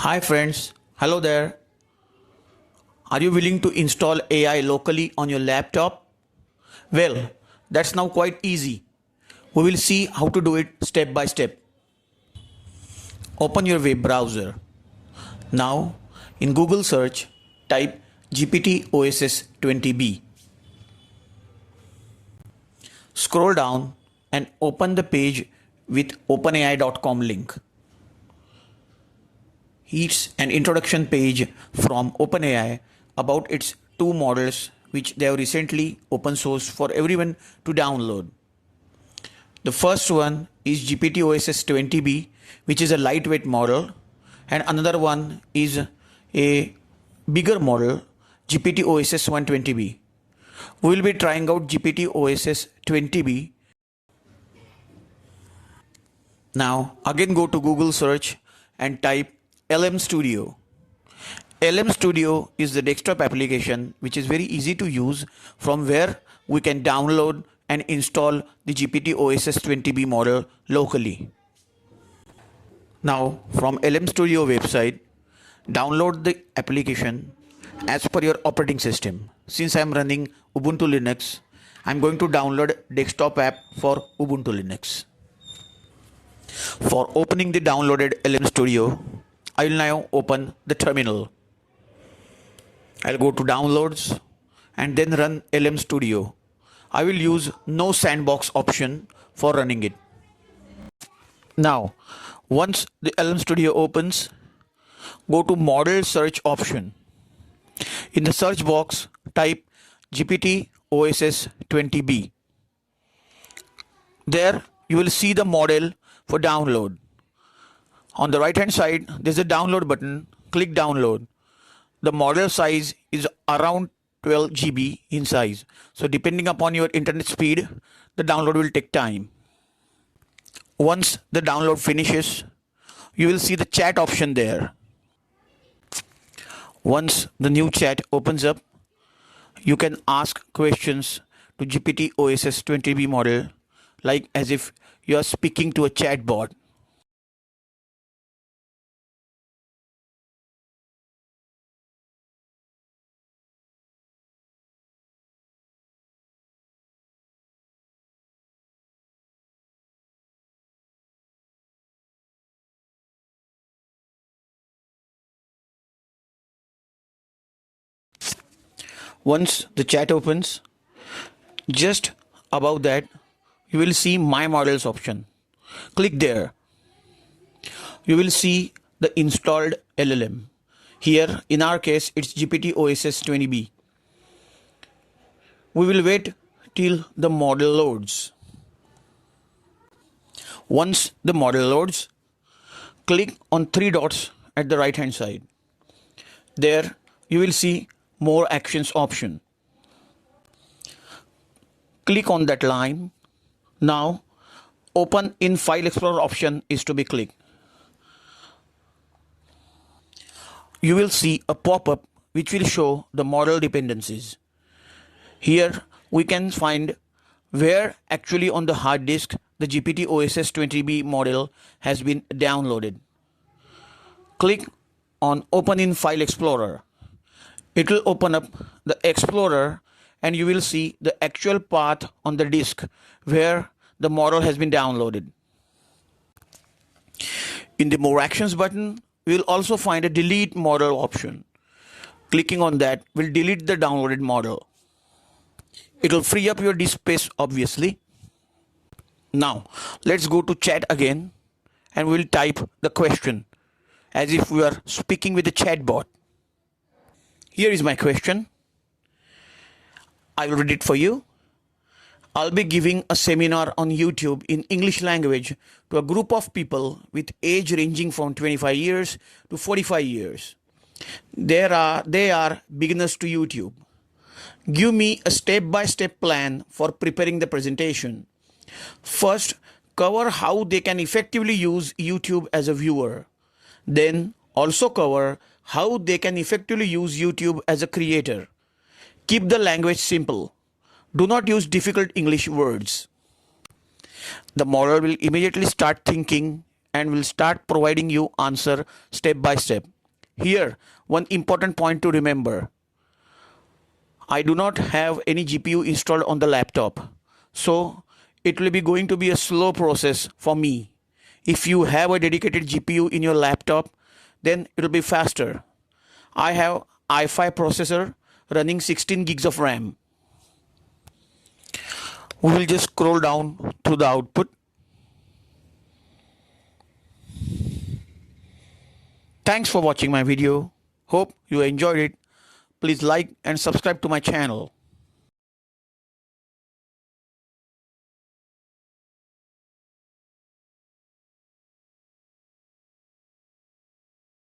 Hi friends, hello there. Are you willing to install AI locally on your laptop? Well, that's now quite easy. We will see how to do it step by step. Open your web browser. Now, in Google search, type GPT-OSS-20B. Scroll down and open the page with OpenAI.com link. It's an introduction page from OpenAI about its two models which they have recently open sourced for everyone to download. The first one is GPT-OSS-20B, which is a lightweight model, and another one is a bigger model, GPT-OSS-120B. We will be trying out GPT-OSS-20B. Now again go to Google search and type LM Studio. LM Studio is the desktop application which is very easy to use, from where we can download and install the GPT-OSS-20B model locally. Now from LM Studio website, download the application as per your operating system. Since I am running Ubuntu Linux, I am going to download desktop app for Ubuntu Linux. For opening the downloaded LM Studio, I will now open the terminal. I'll go to downloads and then run LM Studio. I will use no sandbox option for running it. Now, once the LM Studio opens, go to model search option. In the search box, type GPT-OSS-20B. There you will see the model for download. On the right hand side, there's a download button. Click download. The model size is around 12 GB in size. So depending upon your internet speed, the download will take time. Once the download finishes, you will see the chat option there. Once the new chat opens up, you can ask questions to GPT-OSS-20B model, like as if you are speaking to a chatbot. Once the chat opens, just above that, you will see My Models option. Click there. You will see the installed LLM. Here, in our case, it's GPT-OSS-20B. We will wait till the model loads. Once the model loads, click on three dots at the right hand side. There, you will see More Actions option. Click on that line. Now, Open in File Explorer option is to be clicked. You will see a pop-up which will show the model dependencies. Here we can find where actually on the hard disk the GPT-OSS-20B model has been downloaded. Click on Open in File Explorer. It will open up the Explorer and you will see the actual path on the disk where the model has been downloaded. In the More Actions button, we will also find a Delete Model option. Clicking on that will delete the downloaded model. It will free up your disk space, obviously. Now, let's go to chat again and we'll type the question as if we are speaking with a chatbot. Here is my question. I will read it for you. I'll be giving a seminar on YouTube in English language to a group of people with age ranging from 25 years to 45 years. They are beginners to YouTube. Give me a step-by-step plan for preparing the presentation. First, cover how they can effectively use YouTube as a viewer. Then also cover how they can effectively use YouTube as a creator. Keep the language simple. Do not use difficult English words. The model will immediately start thinking and will start providing you answer step by step. Here, one important point to remember. I do not have any GPU installed on the laptop, so it will be going to be a slow process for me. If you have a dedicated GPU in your laptop, then it will be faster. I have i5 processor running 16 gigs of RAM. We will just scroll down to the output. Thanks for watching my video. Hope you enjoyed it. Please like and subscribe to my channel.